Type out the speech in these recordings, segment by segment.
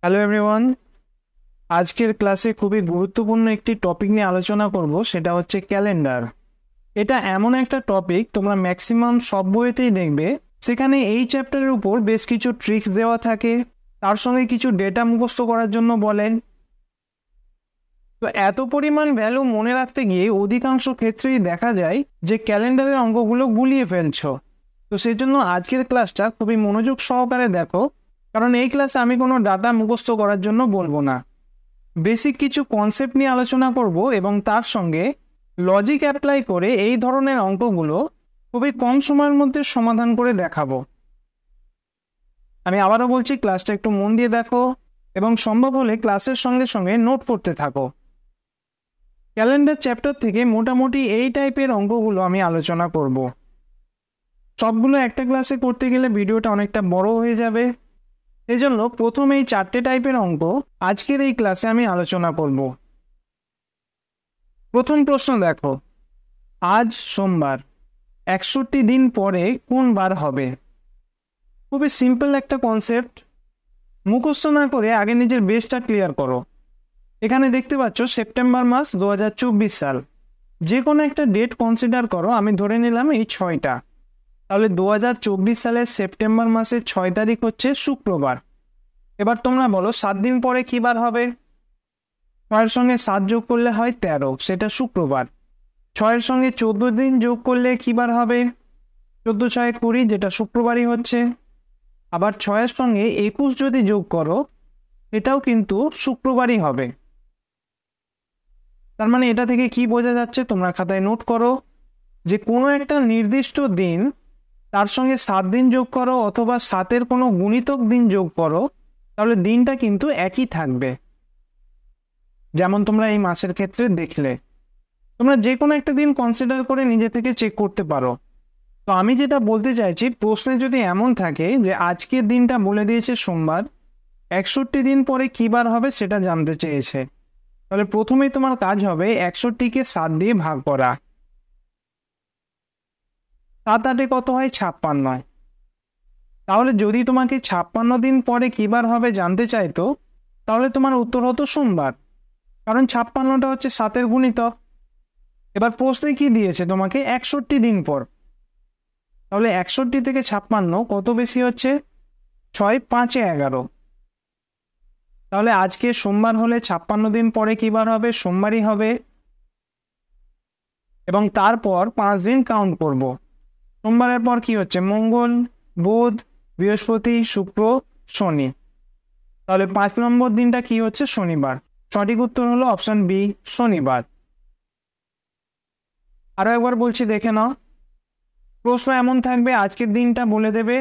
Hello everyone. আজকের ক্লাসে খুবই গুরুত্বপূর্ণ একটি টপিক নিয়ে আলোচনা করব, সেটা হচ্ছে ক্যালেন্ডার। এটা এমন একটা টপিক তোমরা ম্যাক্সিমাম সব বইতেই দেখবে। সেখানে এই চ্যাপ্টারের উপর বেশ কিছু ট্রিক্স দেওয়া থাকে, তার সঙ্গে কিছু ডেটা মুখস্থ করার জন্য বলেন। তো এত পরিমাণ ভ্যালু মনে রাখতে গিয়ে অধিকাংশ ক্ষেত্রেই দেখা যায় যে ক্যালেন্ডারের অঙ্কগুলো গুলিয়ে ফেলছো। তো সেজন্য আজকের ক্লাসটা খুবই মনোযোগ সহকারে দেখো, কারণ এই ক্লাসে আমি কোনো ডাটা মুখস্থ করার জন্য বলবো না। বেসিক কিছু কনসেপ্ট নিয়ে আলোচনা করব এবং তার সঙ্গে লজিক অ্যাপ্লাই করে এই ধরনের অঙ্কগুলো খুবই কম সময়ের মধ্যে সমাধান করে দেখাবো। আমি আবারও বলছি, ক্লাসটা একটু মন দিয়ে দেখো এবং সম্ভব হলে ক্লাসের সঙ্গে সঙ্গে নোট করতে থাকো। ক্যালেন্ডার চ্যাপ্টার থেকে মোটামুটি এই টাইপের অঙ্কগুলো আমি আলোচনা করব। সবগুলো একটা ক্লাসে করতে গেলে ভিডিওটা অনেকটা বড় হয়ে যাবে। এজন্য প্রথম এই 4টে টাইপের অঙ্ক আজকের এই ক্লাসে আমি আলোচনা করব। প্রথম প্রশ্ন দেখো, আজ সোমবার, 61 দিন পরে কোন বার হবে? খুবই সিম্পল একটা কনসেপ্ট, মুখস্থ না করে আগে নিজের বেসটা ক্লিয়ার করো। এখানে দেখতে পাচ্ছ সেপ্টেম্বর মাস 2024 সাল। যে কোনো একটা ডেট কনসিডার করো, আমি ধরে নিলাম এই 6টা। তাহলে 2024 সালের সেপ্টেম্বর মাসের 6 তারিখ হচ্ছে শুক্রবার। এবার তোমরা বলো 7 দিন পরে কী বার হবে? 6-এর সঙ্গে 7 যোগ করলে হয় 13, সেটা শুক্রবার। 6-এর সঙ্গে 14 দিন যোগ করলে কী বার হবে? 14×6 = 20, যেটা শুক্রবারই হচ্ছে। আবার 6-এর সঙ্গে 21 যদি যোগ করো, এটাও কিন্তু শুক্রবারই হবে। তার মানে এটা থেকে কি বোঝা যাচ্ছে, তোমরা খাতায় নোট করো, যে কোনো একটা নির্দিষ্ট দিন তার সঙ্গে 7 দিন যোগ করো অথবা 7-এর কোনো গুণিতক দিন যোগ করো, তাহলে দিনটা কিন্তু একই থাকবে। যেমন তোমরা এই মাসের ক্ষেত্রে দেখলে, তোমরা যে কোনো একটা দিন কনসিডার করে নিজে থেকে চেক করতে পারো। তো আমি যেটা বলতে চাইছি, প্রশ্নে যদি এমন থাকে যে আজকের দিনটা বলে দিয়েছে সোমবার, 61 দিন পরে কী বার হবে সেটা জানতে চেয়েছে, তাহলে প্রথমেই তোমার কাজ হবে 61কে 7 দিয়ে ভাগ করা। 7-8 কত হয়? 56। তাহলে যদি তোমাকে 56 দিন পরে কী বার হবে জানতে চাইতো, তাহলে তোমার উত্তর হতো সোমবার, কারণ 56টা হচ্ছে 7-এর গুণিতক। এবার প্রশ্নে কি দিয়েছে তোমাকে? 61 দিন পর। তাহলে 61 থেকে 56 কত বেশি হচ্ছে? 6×5=11। তাহলে আজকে সোমবার হলে 56 দিন পরে কী বার হবে? সোমবারই হবে। এবং তারপর 5 দিন কাউন্ট করব। সোমবারের পর কি হচ্ছে? মঙ্গল, বুধ, বৃহস্পতি, শুক্র, শনি। তাহলে 5 নম্বর দিনটা কি হচ্ছে? শনিবার। সঠিক উত্তর হলো অপশন বি, শনিবার। আরও একবার বলছি, দেখে নাও। প্রশ্ন এমন থাকবে, আজকের দিনটা বলে দেবে,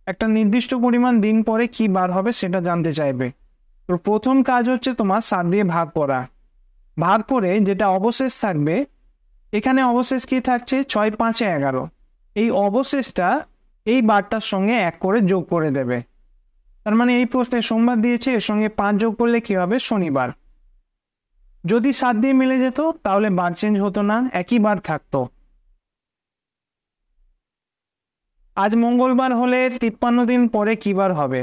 একটা নির্দিষ্ট পরিমাণ দিন পরে কি বার হবে সেটা জানতে চাইবে। তো প্রথম কাজ হচ্ছে তোমার 7 দিয়ে ভাগ করা। ভাগ করে যেটা অবশেষ থাকবে, এখানে অবশেষ কি থাকছে? 6×5=11। এই অবশেষটা এই বারটার সঙ্গে 1 করে যোগ করে দেবে। তার মানে এই প্রশ্নে সোমবার দিয়েছে, এর সঙ্গে 5 যোগ করলে কি হবে? শনিবার। যদি 7 দিয়ে মিলে যেত তাহলে বার চেঞ্জ হতো না, একই বার থাকতো। আজ মঙ্গলবার হলে 53 দিন পরে কি বার হবে?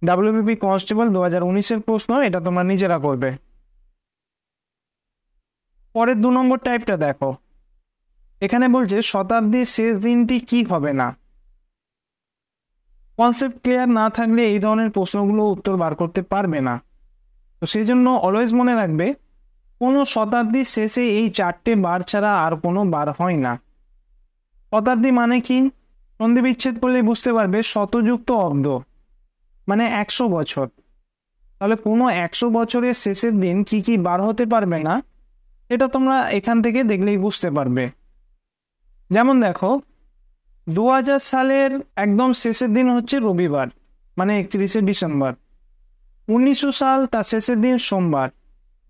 WBP কনস্টেবল 2019-এর প্রশ্ন, এটা তোমরা নিজেরা করবে। পরের 2 নম্বর টাইপটা দেখো। এখানে বলছে শতাব্দীর শেষ দিনটি কি হবে না। কনসেপ্ট ক্লিয়ার না থাকলে এই ধরনের প্রশ্নগুলো উত্তর বার করতে পারবে না। তো সেই জন্য অলওয়েজ মনে রাখবে, কোনো শতাব্দীর শেষে এই 4টে বার ছাড়া আর কোনো বার হয় না। শতাব্দী মানে কি? সন্ধি বিচ্ছেদ করলে বুঝতে পারবে, শতযুক্ত অব্দ মানে 100 বছর। তাহলে কোনো 100 বছরের শেষের দিন কি কি বার হতে পারবে না, এটা তোমরা এখান থেকে দেখলেই বুঝতে পারবে। যেমন দেখো, 2000 সালের একদম শেষের দিন হচ্ছে রবিবার, মানে 31শে ডিসেম্বর। 1900 সাল তার শেষের দিন সোমবার।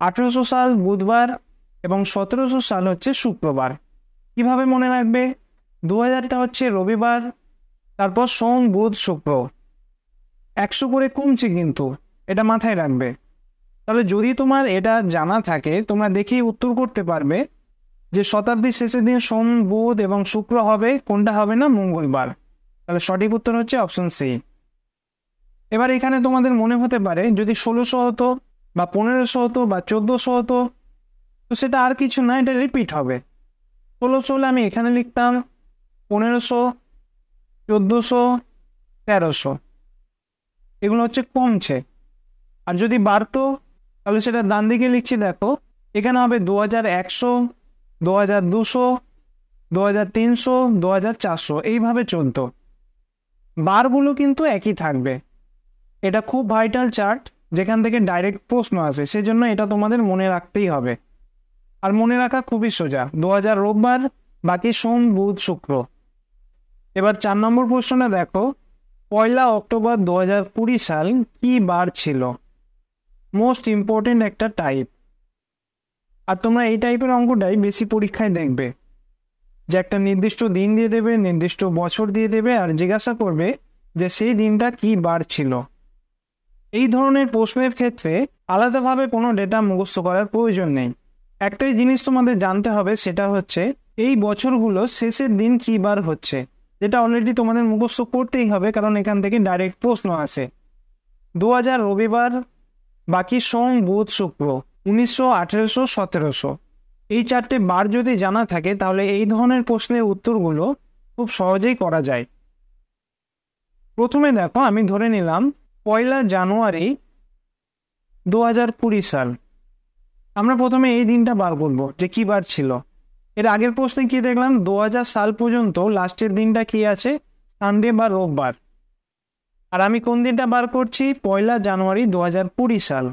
1800 সাল বুধবার এবং 1700 সাল হচ্ছে শুক্রবার। কিভাবে মনে রাখবে? 2000টা হচ্ছে রবিবার, তারপর সোম, বুধ, শুক্র। 100 করে কমছে কিন্তু, এটা মাথায় রাখবে। তাহলে যদি তোমার এটা জানা থাকে, তোমরা দেখেই উত্তর করতে পারবে যে শতাব্দীর শেষের দিন সোম, বুধ এবং শুক্র হবে, কোনটা হবে না? মঙ্গলবার। তাহলে সঠিক উত্তর হচ্ছে অপশন সি। এবার এখানে তোমাদের মনে হতে পারে যদি 1600 হতো বা 1500 হতো বা 1400 হতো, তো সেটা আর কিছু না, এটা রিপিট হবে। 1600 হলে আমি এখানে লিখতাম 1500, 1400, 1300, এগুলো হচ্ছে কমছে। আর যদি বাড়তো তাহলে সেটা ডান দিকে লিখছি, দেখো এখানে হবে 2100, 2200, 2300, 2400, এইভাবে চলতো। বারগুলো কিন্তু একই থাকবে। এটা খুব ভাইটাল চার্ট, যেখান থেকে ডাইরেক্ট প্রশ্ন আসে, সেজন্য এটা তোমাদের মনে রাখতেই হবে। আর মনে রাখা খুবই সোজা, 2000 রোববার, বাকি সোম, বুধ, শুক্র। এবার 4 নম্বর প্রশ্নটা দেখো, 1 অক্টোবর 2020 সাল কি বার ছিল? মোস্ট ইম্পর্টেন্ট একটা টাইপ। আর তোমরা এই টাইপের অঙ্কটাই বেশি পরীক্ষায় দেখবে, যে একটা নির্দিষ্ট দিন দিয়ে দেবে, নির্দিষ্ট বছর দিয়ে দেবে, আর জিজ্ঞাসা করবে যে সেই দিনটা কি বার ছিল। এই ধরনের প্রশ্নের ক্ষেত্রে আলাদাভাবে কোনো ডেটা মুখস্থ করার প্রয়োজন নেই। একটাই জিনিস তোমাদের জানতে হবে, সেটা হচ্ছে এই বছরগুলো শেষের দিন কি বার হচ্ছে, যেটা অলরেডি তোমাদের মুখস্থ করতেই হবে, কারণ এখান থেকে ডাইরেক্ট প্রশ্ন আসে। 2000 রবিবার, বাকি সোম, বুধ, শুক্র, 1900, 1800, 1700, এই 4টে বার যদি জানা থাকে তাহলে এই ধরনের প্রশ্নের উত্তরগুলো খুব সহজেই করা যায়। প্রথমে দেখো, আমি ধরে নিলাম 1 জানুয়ারি 2020 সাল। আমরা প্রথমে এই দিনটা বার করব যে কি বার ছিল। এর আগের প্রশ্নে কি দেখলাম, 2000 সাল পর্যন্ত লাস্টের দিনটা কি আছে, সানডে বা রোববার। আর আমি কোন দিনটা বার করছি, 1 জানুয়ারি 2020 সাল।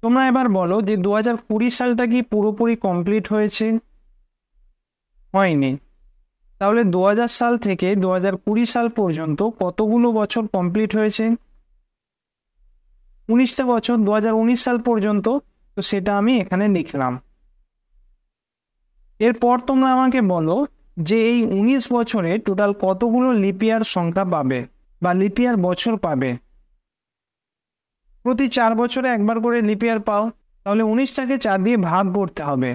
তোমরা এবার বলো যে 2020 সালটা কি পুরোপুরি কমপ্লিট হয়েছে? হয়নি। তাহলে 2000 সাল থেকে 2020 সাল পর্যন্ত কতগুলো বছর কমপ্লিট হয়েছে? 19টা বছর, 2019 সাল পর্যন্ত। তো সেটা আমি এখানে লিখলাম। এরপর তোমরা আমাকে বলো যে এই 19 বছরে টোটাল কতগুলো লিপিয়ার সংখ্যা পাবে বা লিপিয়ার বছর পাবে। প্রতি 4 বছরে একবার করে লিপিয়ার পাও, তাহলে 19টাকে 4 দিয়ে ভাগ করতে হবে।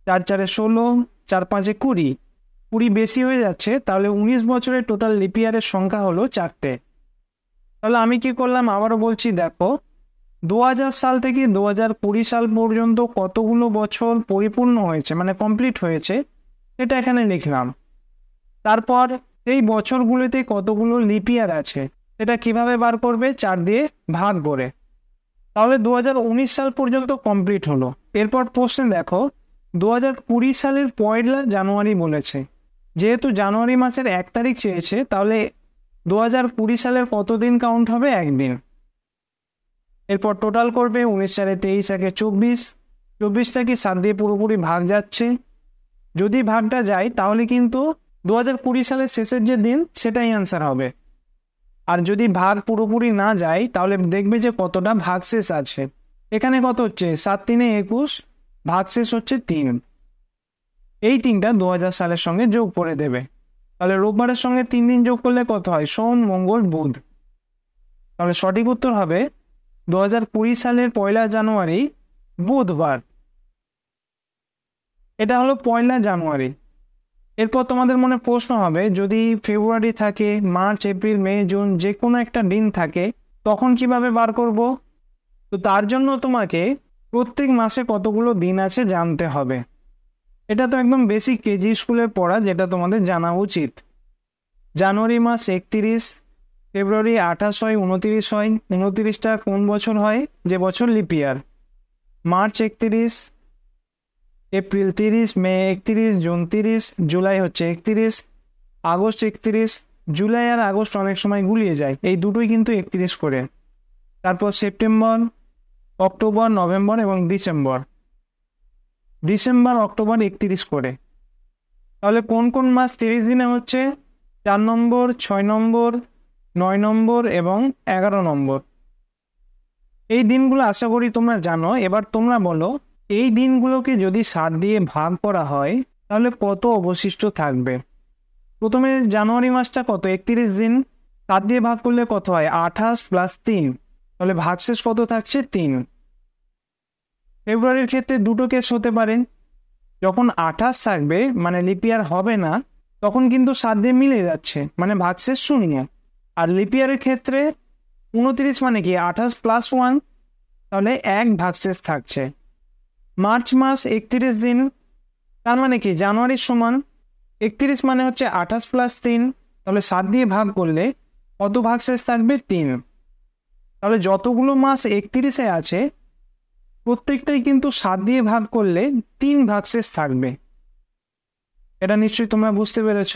4 4 16, 4 5 20, 20 বেশি হয়ে যাচ্ছে, তাহলে 19 বছরের টোটাল লিপিয়ারের সংখ্যা হলো 4টে। তাহলে আমি কি করলাম, আবারও বলছি, দেখো 2000 সাল থেকে 2020 সাল পর্যন্ত কতগুলো বছর পরিপূর্ণ হয়েছে মানে কমপ্লিট হয়েছে, এটা এখানে লিখলাম। তারপর এই বছরগুলোতে কতগুলো লিপিয়ার আছে সেটা কিভাবে বার করবে, 4 দিয়ে ভাগ করে। তাহলে 2019 সাল পর্যন্ত কমপ্লিট হলো। এরপর প্রশ্নে দেখো 2020 সালের 1 জানুয়ারি বলেছে। যেহেতু জানুয়ারি মাসের 1 তারিখ চেয়েছে, তাহলে 2020 সালের কত দিন কাউন্ট হবে, একদিন। এরপর টোটাল করবে, 19 4 23, 1 24, 24টা কি 7 দিয়ে পুরোপুরি ভাগ যাচ্ছে? যদি ভাগটা যায় তাহলে কিন্তু 2020 সালের শেষের যে দিন সেটাই অ্যান্সার হবে। আর যদি ভাগ পুরোপুরি না যায় তাহলে দেখবে যে কতটা ভাগশেষ আছে। এখানে কত হচ্ছে, 7 3 21, ভাগশেষ হচ্ছে 3। এই 3টা 2000 সালের সঙ্গে যোগ করে দেবে। তাহলে রোববারের সঙ্গে 3 দিন যোগ করলে কত হয়, সোম, মঙ্গল, বুধ। তাহলে সঠিক উত্তর হবে 2020 সালের 1 জানুয়ারি বুধবার। এটা হলো 1 জানুয়ারি। এরপর তোমাদের মনে প্রশ্ন হবে, যদি ফেব্রুয়ারি থাকে, মার্চ, এপ্রিল, মে, জুন, যে কোনো একটা দিন থাকে, তখন কিভাবে বার করব? তো তার জন্য তোমাকে প্রত্যেক মাসে কতগুলো দিন আছে জানতে হবে। এটা তো একদম বেসিক কেজি স্কুলে পড়া, যেটা তোমাদের জানা উচিত। জানুয়ারি মাস 31, ফেব্রুয়ারি 28 হয়, 29 হয়, 29টা কোন বছর হয়, যে বছর লিপিয়ার। মার্চ 31, এপ্রিল 30, মে 31, জুন 30, জুলাই হচ্ছে 31, আগস্ট 31। জুলাই আর আগস্ট অনেক সময় গুলিয়ে যায়, এই দুটোই কিন্তু 31 করে। তারপর সেপ্টেম্বর, অক্টোবর, নভেম্বর এবং ডিসেম্বর। ডিসেম্বর, অক্টোবর 31 করে। তাহলে কোন কোন মাস 30 দিনে হচ্ছে? 4 নম্বর, 6 নম্বর, 9 নম্বর এবং 11 নম্বর। এই দিনগুলো আশা করি তোমরা জানো। এবার তোমরা বলো, এই দিনগুলোকে যদি 7 দিয়ে ভাগ করা হয় তাহলে কত অবশিষ্ট থাকবে? প্রথমে জানুয়ারি মাসটা কত, 31 দিন, 7 দিয়ে ভাগ করলে কত হয়, 28 + 3, তাহলে ভাগশেষ কত থাকছে, 3। ফেব্রুয়ারির ক্ষেত্রে দুটো কেস হতে পারে, যখন 28 থাকবে মানে লিপিয়ার হবে না, তখন কিন্তু 7 দিয়ে মিলে যাচ্ছে, মানে ভাগশেষ 0। আর লিপিয়ারের ক্ষেত্রে 29 মানে কি 28 প্লাস 1, তাহলে 1 ভাগশেষ থাকছে। মার্চ মাস 31 দিন, তার মানে কি জানুয়ারির সমান 31 মানে হচ্ছে 28 প্লাস 3, তাহলে 7 দিয়ে ভাগ করলে কত ভাগশেষ থাকবে? 3। তাহলে যতগুলো মাস 31-এ আছে প্রত্যেকটাই কিন্তু 7 দিয়ে ভাগ করলে 3 ভাগশেষ থাকবে। এটা নিশ্চয়ই তোমরা বুঝতে পেরেছ।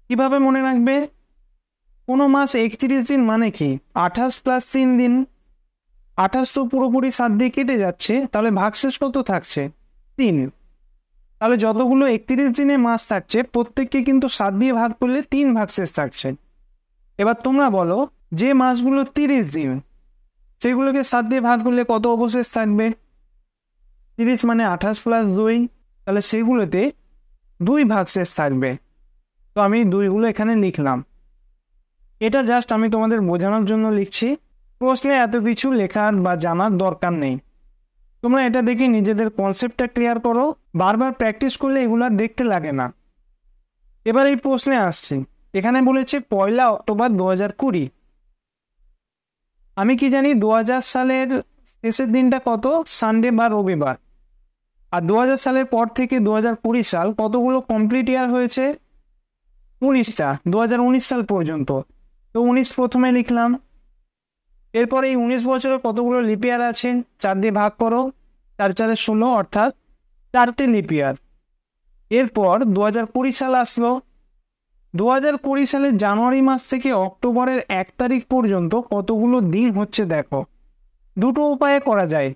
কিভাবে মনে রাখবে? কোনো মাস 31 দিন মানে কি 28 প্লাস 3 দিন, 28 তো পুরোপুরি 7 দিয়ে কেটে যাচ্ছে, তাহলে ভাগশেষ কত থাকছে? 3। তাহলে যতগুলো 31 দিনে মাস থাকছে প্রত্যেককে কিন্তু 7 দিয়ে ভাগ করলে 3 ভাগশেষ থাকছে। এবার তোমরা বলো যে মাসগুলো 30 দিন সেগুলোকে 7 দিয়ে ভাগ করলে কত অবশেষ থাকবে? 30 মানে 28 প্লাস 2, তাহলে সেগুলোতে 2 ভাগশেষ থাকবে। তো আমি 2গুলো এখানে লিখলাম। এটা জাস্ট আমি তোমাদের বোঝানোর জন্য লিখছি, প্রশ্নে এত কিছু লেখার বা জানার দরকার নেই। তোমরা এটা দেখে নিজেদের কনসেপ্টটা ক্লিয়ার করো, বারবার প্র্যাকটিস করলে এগুলো দেখতে লাগে না। এবার এই প্রশ্নে আসছি, এখানে বলেছে 1 অক্টোবর 2020। আমি কি জানি 2000 সালের শেষের দিনটা কত? সানডে বা রবিবার। আর 2000 সালের পর থেকে 2020 সাল কতগুলো কমপ্লিট ইয়ার হয়েছে? 19টা, 2019 সাল পর্যন্ত। তো 19 প্রথমে লিখলাম। এরপরে এই 19 বছরে কতগুলো লিপ ইয়ার আছে? 4 দিয়ে ভাগ করো, 4 4 16, অর্থাৎ 4টে লিপ ইয়ার। এরপর 2020 সাল আসলো। 2020 সালের জানুয়ারি মাস থেকে অক্টোবরের 1 তারিখ পর্যন্ত কতগুলো দিন হচ্ছে দেখো। দুটো উপায়ে করা যায়।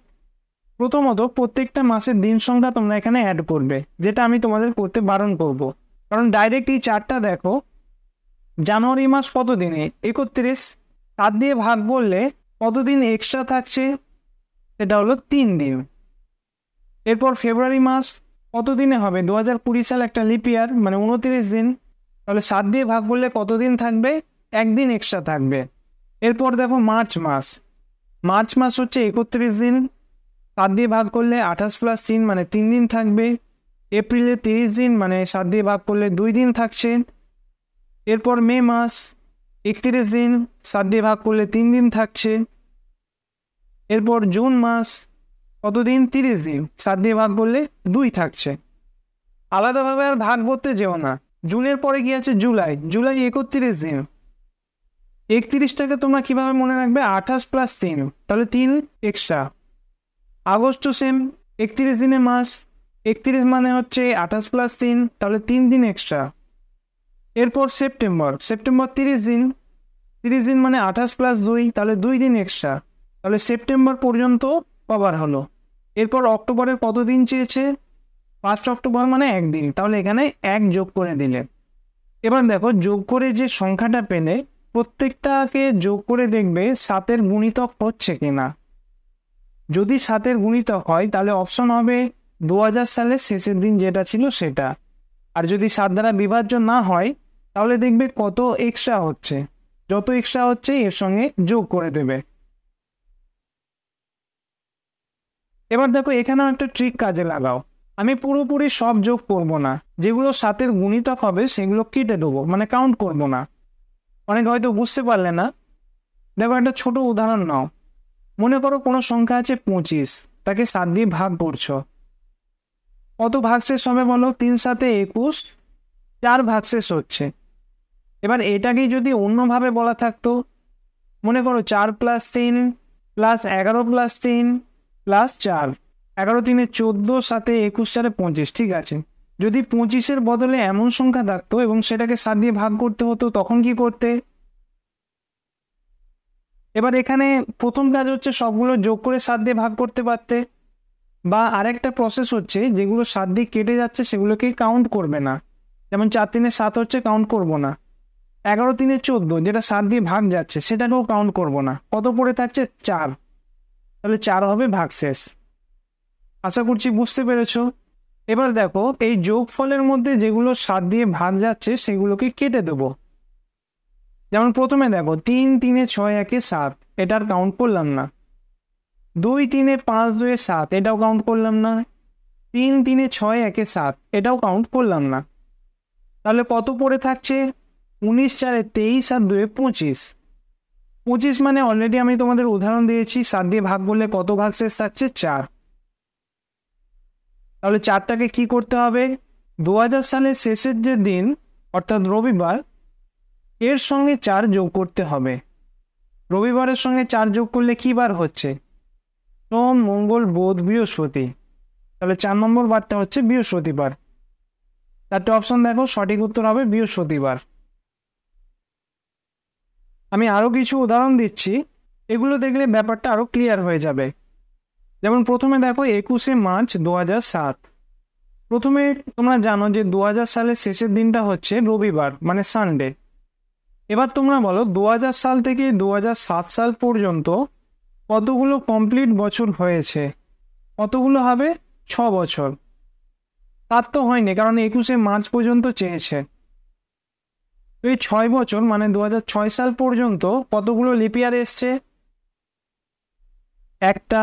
প্রথমত প্রত্যেকটা মাসের দিন সংখ্যা তোমরা এখানে অ্যাড করবে, যেটা আমি তোমাদের করতে বারণ করব, কারণ ডাইরেক্ট এই চারটা দেখো। জানুয়ারি মাস কত দিনে? 31। 7 দিয়ে ভাগ করলে কতদিন এক্সট্রা থাকছে? সেটা হলো 3 দিন। এরপর ফেব্রুয়ারি মাস কত দিনে হবে? 2020 সাল একটা লিপ ইয়ার, মানে 29 দিন, তাহলে 7 দিয়ে ভাগ করলে কতদিন থাকবে? 1 দিন এক্সট্রা থাকবে। এরপর দেখো মার্চ মাস। মার্চ মাস হচ্ছে 31 দিন, 7 দিয়ে ভাগ করলে 28 প্লাস 3 মানে 3 দিন থাকবে। এপ্রিলে 30 দিন, মানে 7 দিয়ে ভাগ করলে 2 দিন থাকছে। এরপর মে মাস 31 দিন, 7 দিয়ে ভাগ করলে 3 দিন থাকছে। এরপর জুন মাস কতদিন? 30 দিন, 7 দিয়ে ভাগ করলে 2 থাকছে। আলাদাভাবে আর ভাগ করতে যেও না। জুনের পরে কি আছে? জুলাই। জুলাই 31 দিন। 31টাকে তোমরা কিভাবে মনে রাখবে? 28 প্লাস 3, তাহলে 3 এক্সট্রা। আগস্ট সেম, 31 দিনে মাস, 31 মানে হচ্ছে 28 প্লাস 3, তাহলে 3 দিন এক্সট্রা। এরপর সেপ্টেম্বর। সেপ্টেম্বর 30 দিন, 30 দিন মানে 28 প্লাস 2, তাহলে 2 দিন এক্সট্রা। তাহলে সেপ্টেম্বর পর্যন্ত কভার হলো। এরপর অক্টোবরের কত দিন চেয়েছে? 5 অক্টোবর মানে 1 দিন, তাহলে এখানে 1 যোগ করে দিলে। এবার দেখো যোগ করে যে সংখ্যাটা পেলে প্রত্যেকটাকে যোগ করে দেখবে 7-এর গুণিতক হচ্ছে কিনা। যদি 7-এর গুণিতক হয় তাহলে অপশন হবে 2000 সালের শেষের দিন যেটা ছিল সেটা। আর যদি 7 দ্বারা বিভাজ্য না হয় তাহলে দেখবে কত এক্সট্রা হচ্ছে, যত এক্সট্রা হচ্ছে এর সঙ্গে যোগ করে দেবে। এবার দেখো এখানেও একটা ট্রিক কাজে লাগাও। আমি পুরোপুরি সব যোগ করব না, যেগুলো 7-এর গুণিতক হবে সেগুলো কেটে দেবো, মানে কাউন্ট করব না। অনেকে হয়তো বুঝতে পারলে না। দেখো একটা ছোট উদাহরণ নাও। মনে করো কোনো সংখ্যা আছে 25, তাকে 7 দিয়ে ভাগ করছো। কত ভাগশেষ হবে বলো? 3 7 21, 4 ভাগশেষ হচ্ছে। এবার এটাকেই যদি অন্যভাবে বলা থাকতো, মনে করো 4 প্লাস 3 প্লাস 11 প্লাস 3 প্লাস 4, 11 3 14, 7 21, 4 25, ঠিক আছে। যদি 25-এর বদলে এমন সংখ্যা থাকতো এবং সেটাকে 7 দিয়ে ভাগ করতে হতো, তখন কি করতে? এবার এখানে প্রথম কাজ হচ্ছে সবগুলো যোগ করে 7 দিয়ে ভাগ করতে পারতে, বা আরেকটা প্রসেস হচ্ছে যেগুলো 7 দিয়ে কেটে যাচ্ছে সেগুলোকে কাউন্ট করবে না। যেমন 4 3 7 হচ্ছে, কাউন্ট করব না। 11 3 14 যেটা 7 দিয়ে ভাগ যাচ্ছে সেটাকেও কাউন্ট করব না। কত পড়ে থাকছে? 4, তাহলে 4 হবে ভাগশেষ। আশা করছি বুঝতে পেরেছ। এবার দেখো এই যোগফলের মধ্যে যেগুলো 7 দিয়ে ভাগ যাচ্ছে সেগুলোকে কেটে দেবো। যেমন প্রথমে দেখো 3 3 6 1 7, এটার কাউন্ট করলাম না। 2 3 5 2 7, এটাও কাউন্ট করলাম না। 3 3 6 1 7, এটাও কাউন্ট করলাম না। তাহলে কত পড়ে থাকছে? 19 4 23 আর 2 25। 25 মানে অলরেডি আমি তোমাদের উদাহরণ দিয়েছি, 7 দিয়ে ভাগ করলে কত ভাগ শেষ থাকছে? 4। তাহলে 4টাকে কি করতে হবে? 2000 সালের শেষের যে দিন অর্থাৎ রবিবার, এর সঙ্গে 4 যোগ করতে হবে। রবিবারের সঙ্গে 4 যোগ করলে কি বার হচ্ছে? সোম, মঙ্গল, বুধ, বৃহস্পতি। তাহলে 4 নম্বর বারটা হচ্ছে বৃহস্পতিবার। 4টে অপশন দেখো, সঠিক উত্তর হবে বৃহস্পতিবার। আমি আরও কিছু উদাহরণ দিচ্ছি, এগুলো দেখলে ব্যাপারটা আরও ক্লিয়ার হয়ে যাবে। যেমন প্রথমে দেখো 21শে মার্চ 2007। প্রথমে তোমরা জানো যে 2000 সালের শেষের দিনটা হচ্ছে রবিবার, মানে সানডে। এবার তোমরা বলো 2000 সাল থেকে 2007 সাল পর্যন্ত কতগুলো কমপ্লিট বছর হয়েছে? কতগুলো হবে? 6 বছর। তার তো হয়নি, কারণ 21শে মার্চ পর্যন্ত চেয়েছে। তো এই 6 বছর মানে 2006 সাল পর্যন্ত কতগুলো লিপ ইয়ার এসছে? একটা,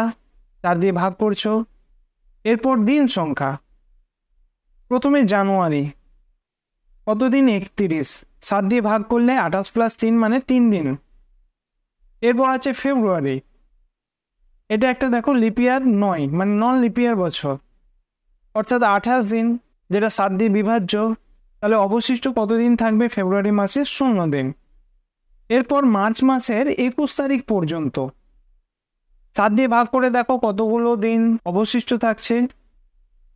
4 দিয়ে ভাগ করছো। এরপর দিন সংখ্যা, প্রথমে জানুয়ারি, কতদিন? 31, 7 দিয়ে ভাগ করলে 28 + 3 মানে 3 দিন। এরপর আছে ফেব্রুয়ারি, এটা একটা দেখো লিপ ইয়ার নয়, মানে নন লিপ ইয়ার বছর, অর্থাৎ 28 দিন, যেটা 7 দিয়ে বিভাজ্য। তাহলে অবশিষ্ট কতদিন থাকবে ফেব্রুয়ারি মাসে? 0 দিন। এরপর মার্চ মাসের 21 তারিখ পর্যন্ত 7 দিয়ে ভাগ করে দেখো কতগুলো দিন অবশিষ্ট থাকছে।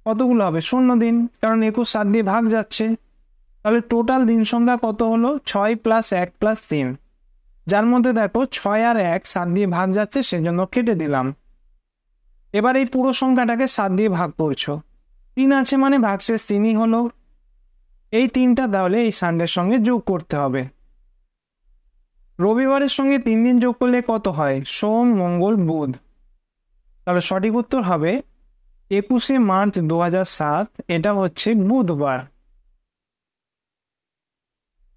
কতগুলো হবে? 0 দিন, কারণ 21 7 দিয়ে ভাগ যাচ্ছে। তাহলে টোটাল দিন সংখ্যা কত হলো? 6 + 1 + 3, যার মধ্যে দেখো 6 আর 1 7 দিয়ে ভাগ যাচ্ছে, সেজন্য কেটে দিলাম। এবার এই পুরো সংখ্যাটাকে 7 দিয়ে ভাগ করছো। 3 আছে মানে ভাগশেষ 3ই হলো। এই 3টা তাহলে এই সানডের সঙ্গে যোগ করতে হবে। রবিবারের সঙ্গে 3 দিন যোগ করলে কত হয়? সোম, মঙ্গল, বুধ। তাহলে সঠিক উত্তর হবে 21শে মার্চ 2007, এটা হচ্ছে বুধবার।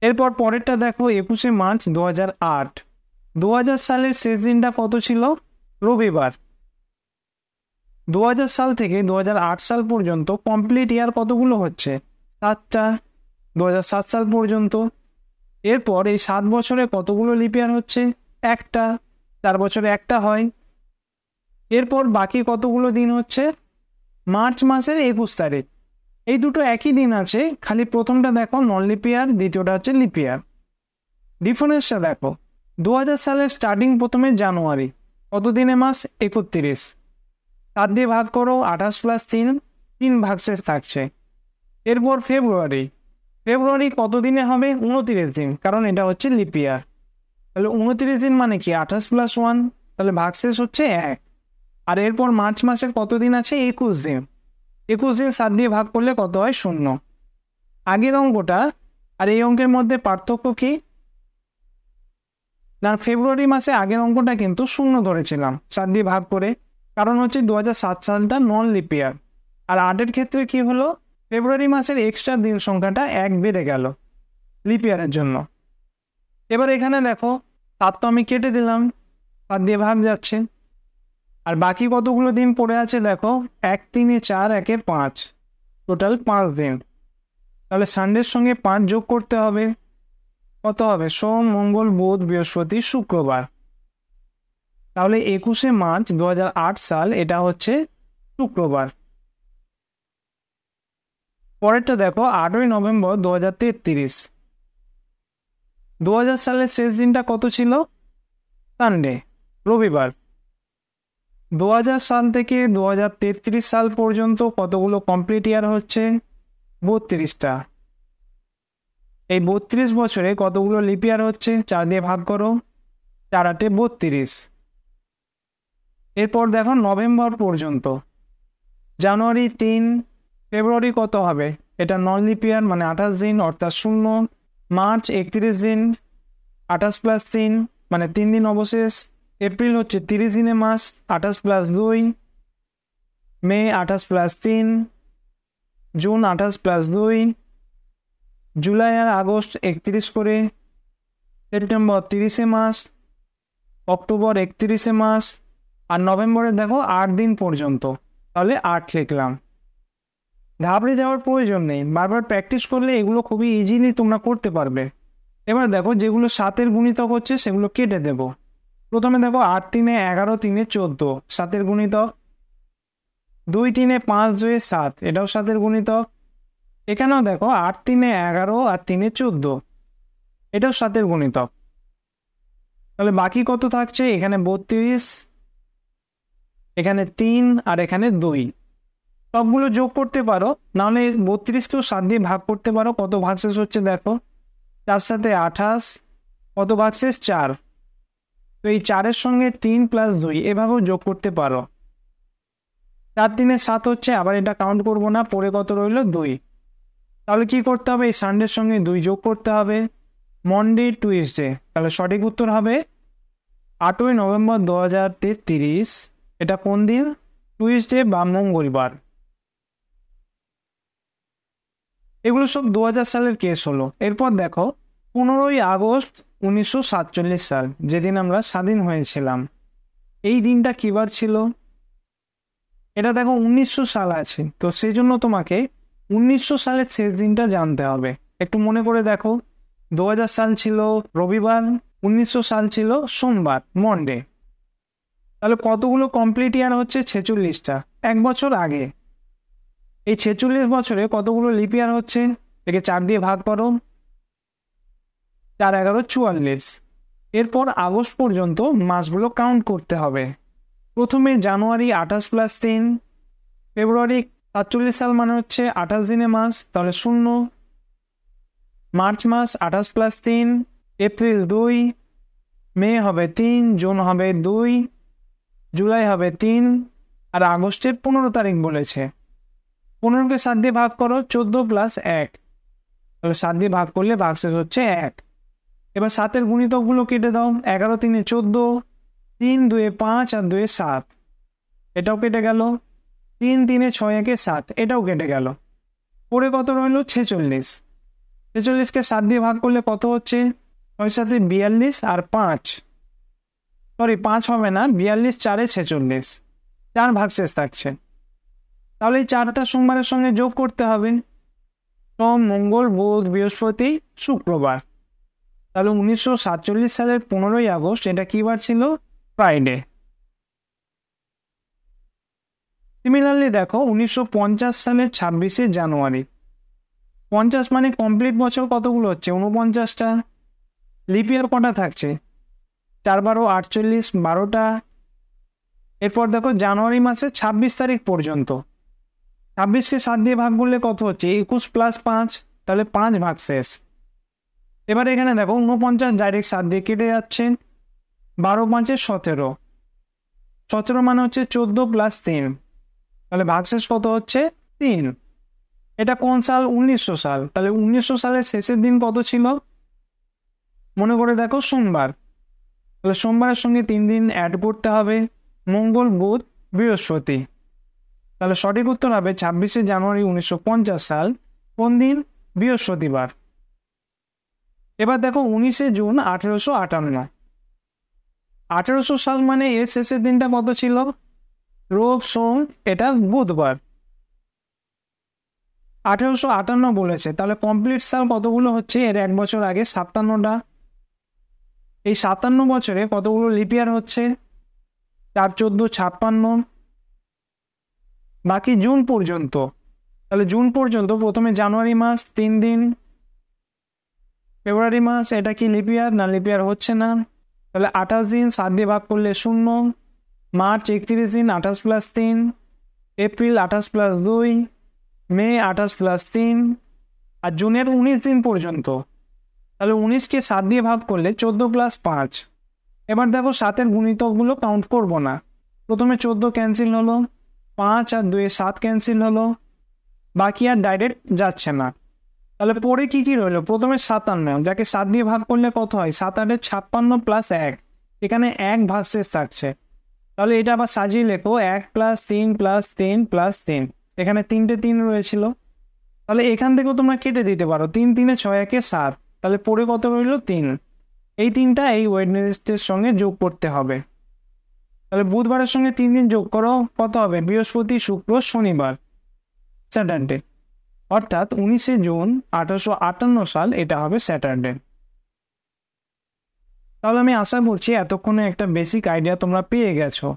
এরপর পরেরটা দেখো 21শে মার্চ 2008। 2000 সালের শেষ দিনটা কত ছিল? রবিবার। 2000 সাল থেকে 2008 সাল পর্যন্ত কমপ্লিট ইয়ার কতগুলো হচ্ছে? 7টা, 2007 সাল পর্যন্ত। এরপর এই 7 বছরে কতগুলো লিপ ইয়ার হচ্ছে? একটা, 4 বছরে একটা হয়। এরপর বাকি কতগুলো দিন হচ্ছে? মার্চ মাসের 21 তারিখ। এই দুটো একই দিন আছে, খালি প্রথমটা দেখো নন লিপ ইয়ার, দ্বিতীয়টা হচ্ছে লিপ ইয়ার। ডিফারেন্সটা দেখো, 2000 সালের স্টার্টিং প্রথমে জানুয়ারি, কত দিনে মাস? 31। 7 দিয়ে ভাগ করো, 28 + 3, 3 ভাগশেষ থাকছে। এরপর ফেব্রুয়ারি, ফেব্রুয়ারি কত দিনে হবে? 29 দিন, কারণ এটা হচ্ছে লিপ ইয়ার। তাহলে 29 দিন মানে কি? 28 + 1, তাহলে ভাগশেষ হচ্ছে 1। আর এরপর মার্চ মাসের কত দিন আছে? 21 দিন। 21 দিন 7 দিয়ে ভাগ করলে কত হয়? 0। আগের অঙ্কটা আর এই অঙ্কের মধ্যে পার্থক্য কি? না, ফেব্রুয়ারি মাসে আগের অঙ্কটা কিন্তু 0 ধরেছিলাম 7 দিয়ে ভাগ করে, কারণ হচ্ছে 2007 সালটা নন লিপ ইয়ার। আর 8-এর ক্ষেত্রে কি হলো? ফেব্রুয়ারি মাসের এক্সট্রা দিন সংখ্যাটা 1 বেড়ে গেল লিপ ইয়ারের জন্য। এবার এখানে দেখো 7 তো আমি কেটে দিলাম, 7 দিয়ে ভাগ যাচ্ছে। আর বাকি কতগুলো দিন পড়ে আছে দেখো, 1 3 4 1 5, টোটাল 5 দিন। তাহলে সানডের সঙ্গে 5 যোগ করতে হবে। কত হবে? সোম, মঙ্গল, বুধ, বৃহস্পতি, শুক্রবার। তাহলে 21শে মার্চ 2008 সাল, এটা হচ্ছে শুক্রবার। পরেরটা দেখো 8ই নভেম্বর 2033। 2000 সালের শেষ দিনটা কত ছিল? সানডে, রবিবার। 2000 সাল থেকে 2033 সাল পর্যন্ত কতগুলো কমপ্লিট ইয়ার হচ্ছে? 32টা। এই 32 বছরে কতগুলো লিপ ইয়ার হচ্ছে? 4 দিয়ে ভাগ করো, 4 8 32। এরপর দেখো নভেম্বর পর্যন্ত, জানুয়ারি 3, ফেব্রুয়ারি কত হবে? এটা নন লিপ ইয়ার মানে 28 দিন, অর্থাৎ 0। মার্চ 31 দিন, 28 + 3 মানে 3 দিন অবশেষ। এপ্রিল হচ্ছে 30 দিনে মাস, 28 + 2। মে 28 + 3, জুন 28 + 2, জুলাই আর আগস্ট 31 করে, সেপ্টেম্বর 30 মাস, অক্টোবর 31 মাস, আর নভেম্বরে দেখো 8 দিন পর্যন্ত। তাহলে 8 লিখলাম। ঘাবড়ে যাওয়ার প্রয়োজন নেই, বারবার প্র্যাকটিস করলে এগুলো খুবই ইজিলি তোমরা করতে পারবে। এবার দেখো যেগুলো 7-এর গুণিতক হচ্ছে সেগুলো কেটে দেব। প্রথমে দেখো 8 3 11 3 14 7-এর গুণিতক, 2 3 5 2 7 এটাও 7-এর গুণিতক। এখানেও দেখো 8 3 11 আর 3 14 এটাও 7-এর গুণিতক। তাহলে বাকি কত থাকছে? এখানে 32, এখানে 3 আর এখানে 2। সবগুলো যোগ করতে পারো, নাহলে 32কেও 7 দিয়ে ভাগ করতে পারো। কত ভাগশেষ হচ্ছে দেখো, 4 7 28, কত ভাগশেষ 4। তো এই 4-এর সঙ্গে 3 + 2 এভাবেও যোগ করতে পারো। 4 3 7 হচ্ছে, আবার এটা কাউন্ট করবো না, পরে কত রইল 2। তাহলে কি করতে হবে? এই সানডের সঙ্গে 2 যোগ করতে হবে, মন্ডে টুইসডে। তাহলে সঠিক উত্তর হবে 8ই নভেম্বর 2033। এটা কোন দিন? টুইসডে বা মঙ্গলবার। এগুলো সব 2000 সালের কেস হলো। এরপর দেখো 15ই আগস্ট 1947 সাল, যেদিন আমরা স্বাধীন হয়েছিলাম, এই দিনটা কি বার ছিল? এটা দেখো 1900 সাল আছে, তো সেই জন্য তোমাকে 1900 সালের শেষ দিনটা জানতে হবে। একটু মনে করে দেখো, 2000 সাল ছিল রবিবার, 1900 সাল ছিল সোমবার, মন্ডে। তাহলে কতগুলো কমপ্লিট ইয়ার হচ্ছে? 46টা, 1 বছর আগে। এই 46 বছরে কতগুলো লিপ ইয়ার হচ্ছে? একে 4 দিয়ে ভাগ করো, 4 11 44। এরপর আগস্ট পর্যন্ত মাসগুলো কাউন্ট করতে হবে। প্রথমে জানুয়ারি 28 + 3, ফেব্রুয়ারি 47 সাল মানে হচ্ছে 28 দিনে মাস, তাহলে 0। মার্চ মাস 28 + 3, এপ্রিল 2, মে হবে 3, জুন হবে 2, জুলাই হবে 3, আর আগস্টের 15 তারিখ বলেছে। 15কে 7 দিয়ে ভাগ করো, 14 + 1, তাহলে 7 দিয়ে ভাগ করলে ভাগশেষ হচ্ছে 1। এবার 7-এর গুণিতকগুলো কেটে দাও, 11 3 14, 3 2 5 আর 2 7, এটাও কেটে গেল। 3 3 6 1 7, এটাও কেটে গেল। পরে কত রইল? 46। 46কে 7 দিয়ে ভাগ করলে কত হচ্ছে? 6 7 42 আর 5, সরি 5 হবে না, 42 4 46, 4 ভাগশেষ থাকছে। তাহলে এই 4টা সোমবারের সঙ্গে যোগ করতে হবে, সোম মঙ্গল বুধ বৃহস্পতি শুক্রবার। তাহলে 1947 সালের 15ই আগস্ট এটা কি বার ছিল? ফ্রাইডে। সিমিলারলি দেখো 1950 সালের 26শে জানুয়ারি। 50 মানে কমপ্লিট বছর কতগুলো হচ্ছে? 49টা। লিপ ইয়ার কটা থাকছে? 4 12 48, 12টা। এরপর দেখো জানুয়ারি মাসে 26 তারিখ পর্যন্ত, 26কে 7 দিয়ে ভাগ করলে কত হচ্ছে? 21 + 5, তাহলে 5 ভাগশেষ। এবার এখানে দেখো 49 ডাইরেক্ট 7 দিয়ে কেটে যাচ্ছে, 12 5 17, 17 মানে হচ্ছে 14 + 3, তাহলে ভাগশেষ কত হচ্ছে? 3। এটা কোন সাল? 1900 সাল। তাহলে 1900 সালের শেষের দিন কত ছিল? মনে করে দেখো, সোমবার। তাহলে সোমবারের সঙ্গে 3 দিন অ্যাড করতে হবে, মঙ্গল বুধ বৃহস্পতি। তাহলে সঠিক উত্তর হবে 26শে জানুয়ারি 1950 সাল। কোন দিন? বৃহস্পতিবার। এবার দেখো 19শে জুন 1858। 1800 সাল মানে এর শেষের দিনটা কত ছিল? রোব সোম, এটা বুধবার। 1858 বলেছে, তাহলে কমপ্লিট সাল কতগুলো হচ্ছে? এর 1 বছর আগে 57টা। এই 57 বছরে কতগুলো লিপ ইয়ার হচ্ছে? 4 14 56। বাকি জুন পর্যন্ত। তাহলে জুন পর্যন্ত প্রথমে জানুয়ারি মাস 3 দিন, ফেব্রুয়ারি মাস এটা কি লিপ ইয়ার? না, লিপ ইয়ার হচ্ছে না, তাহলে 28 দিন, 7 দিয়ে ভাগ করলে 0। মার্চ 31 দিন, 28 + 3, এপ্রিল 28 + 2, মে 28 + 3, আর জুনের 19 দিন পর্যন্ত। তাহলে 19কে 7 দিয়ে ভাগ করলে 14 + 5। এবার দেখো 7-এর গুণিতকগুলো কাউন্ট করব না। প্রথমে 14 ক্যান্সেল হলো, 5 আর 2 7 ক্যান্সেল হলো, বাকি আর ডাইরেক্ট যাচ্ছে না। তাহলে পরে কি কি রইলো? প্রথমে 57, যাকে 7 দিয়ে ভাগ করলে কত হয়? 7 8 56 + 1, এখানে 1 ভাগশেষ থাকছে। তাহলে এটা আবার সাজিয়ে লেখো, 1 + 3 + 3 + 3, এখানে 3টে 3 রয়েছিল। তাহলে এখান থেকেও তোমরা কেটে দিতে পারো, 3 3 6 1 7, তাহলে পরে কত রইল? 3। এই 3টা এই ওয়েডনেসডের সঙ্গে যোগ করতে হবে। তাহলে বুধবারের সঙ্গে 3 দিন যোগ করো, কত হবে? বৃহস্পতি শুক্র শনিবার, স্যাটারডে। অর্থাৎ 19শে জুন 1858 সাল এটা হবে স্যাটারডে। তাহলে আমি আশা করছি এতক্ষণে একটা বেসিক আইডিয়া তোমরা পেয়ে গেছো।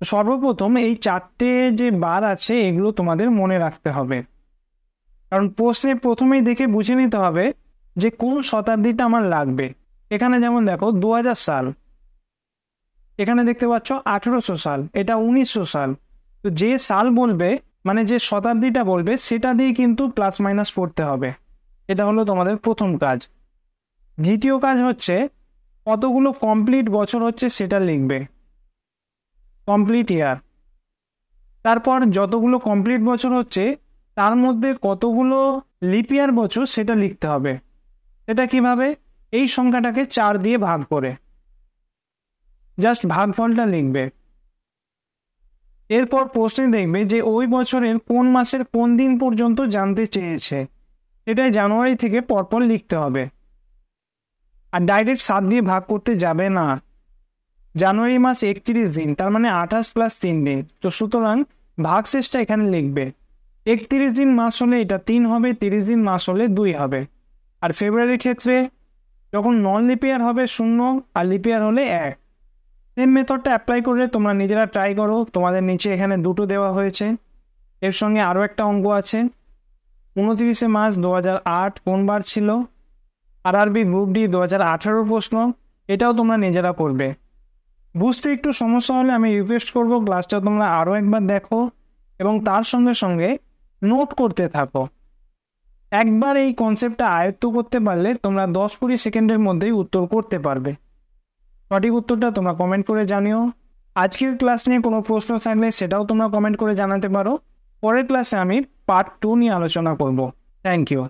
সর্বপ্রথম এই 4টে যে বার আছে এগুলো তোমাদের মনে রাখতে হবে, কারণ প্রশ্নে প্রথমেই দেখে বুঝে নিতে হবে যে কোন শতাব্দীটা আমার লাগবে। এখানে যেমন দেখো 2000 সাল, এখানে দেখতে পাচ্ছ 1800 সাল, এটা 1900 সাল। তো যে সাল বলবে মানে যে শতাব্দীটা বলবে সেটা দিয়ে কিন্তু প্লাস মাইনাস পড়তে হবে। এটা হলো তোমাদের প্রথম কাজ। দ্বিতীয় কাজ হচ্ছে কতগুলো কমপ্লিট বছর হচ্ছে সেটা লিখবে, কমপ্লিট ইয়ার। তারপর যতগুলো কমপ্লিট বছর হচ্ছে তার মধ্যে কতগুলো লিপ ইয়ার বছর সেটা লিখতে হবে। এটা কিভাবে? এই সংখ্যাটাকে 4 দিয়ে ভাগ করে জাস্ট ভাগফলটা লিখবে। এরপর প্রশ্নে দেখবে যে ওই বছরের কোন মাসের কোন দিন পর্যন্ত জানতে চেয়েছে, এটাই জানুয়ারি থেকে পরপর লিখতে হবে। আর ডাইরেক্ট 7 দিয়ে ভাগ করতে যাবে না। জানুয়ারি মাস 31 দিন, তার মানে 28 + 3 দিন। তো সুতরাং ভাগশেষটা এখানে লিখবে। 31 দিন মাস হলে এটা 3 হবে, 30 দিন মাস হলে 2 হবে। আর ফেব্রুয়ারির ক্ষেত্রে যখন নন লিপ ইয়ার হবে 0, আর লিপ ইয়ার হলে 1। সেম মেথডটা অ্যাপ্লাই করে তোমরা নিজেরা ট্রাই করো। তোমাদের নিচে এখানে 2টো দেওয়া হয়েছে, এর সঙ্গে আরও একটা অঙ্ক আছে। 29 মার্চ 2008 কোন বার ছিল? আরআরবি গ্রুপ ডি 2018 প্রশ্ন। এটাও তোমরা নিজেরা করবে। বুঝতে একটু সমস্যা হলে আমি রিকোয়েস্ট করবো ক্লাসটা তোমরা আরও একবার দেখো এবং তার সঙ্গে সঙ্গে নোট করতে থাকো। একবার এই কনসেপ্টটা আয়ত্ত করতে পারলে তোমরা 10-20 সেকেন্ডের মধ্যেই উত্তর করতে পারবে। সঠিক উত্তরটা তোমরা কমেন্ট করে জানিও। আজকের ক্লাস নিয়ে কোনো প্রশ্ন থাকলে সেটাও তোমরা কমেন্ট করে জানাতে পারো। পরের ক্লাসে আমি পার্ট 2 নিয়ে আলোচনা করব। Thank you.